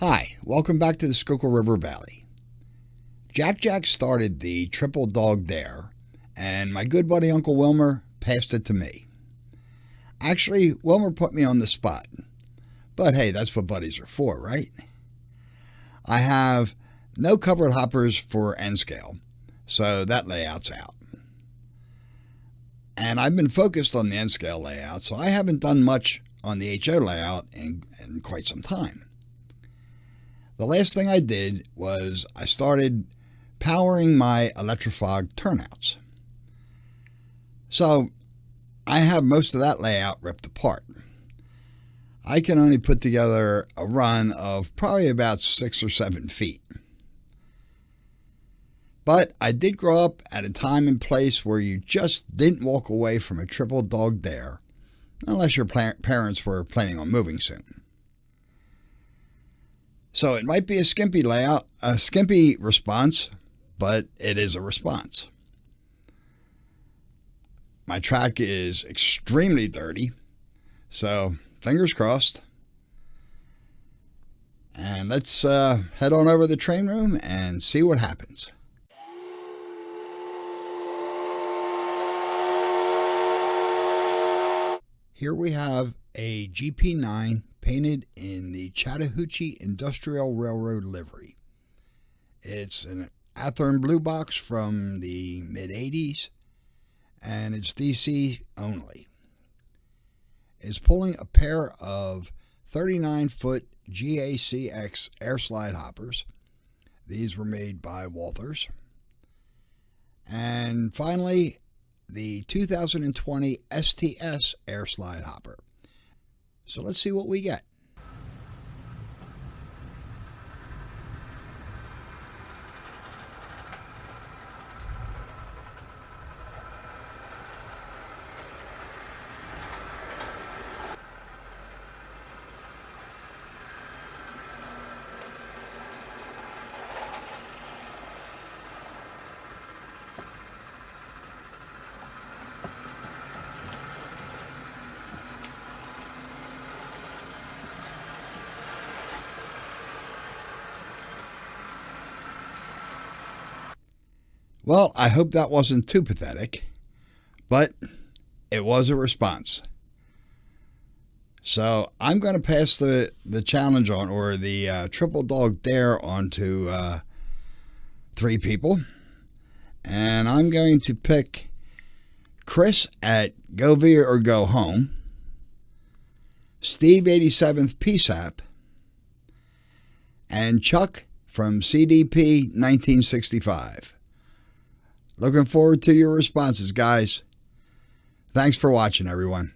Hi, welcome back to the Schuylkill River Valley. Jac Jac started the Triple Dog Dare, and my good buddy Uncle Wilmer passed it to me. Actually, Wilmer put me on the spot, but hey, that's what buddies are for, right? I have no covered hoppers for N scale, so that layout's out. And I've been focused on the N scale layout, so I haven't done much on the HO layout in quite some time. The last thing I did was I started powering my electrofogged turnouts. So I have most of that layout ripped apart. I can only put together a run of probably about 6 or 7 feet. But I did grow up at a time and place where you just didn't walk away from a Triple Dog Dare unless your parents were planning on moving soon. So it might be a skimpy layout, a skimpy response, but it is a response. My track is extremely dirty, so fingers crossed. And let's head on over to the train room and see what happens. Here we have a GP9 painted in the Chattahoochee Industrial Railroad livery. It's an Athearn blue box from the mid-80s, and it's DC only. It's pulling a pair of 39-foot GACX air slide hoppers. These were made by Walthers. And finally, the 2020 STS air slide hopper. So let's see what we get. Well, I hope that wasn't too pathetic, but it was a response. So I'm going to pass the challenge on, or the Triple Dog Dare, on to 3 people. And I'm going to pick Chris at Go Via or Go Home, Steve 87th PSAP, and Chuck from CDP 1965. Looking forward to your responses, guys. Thanks for watching, everyone.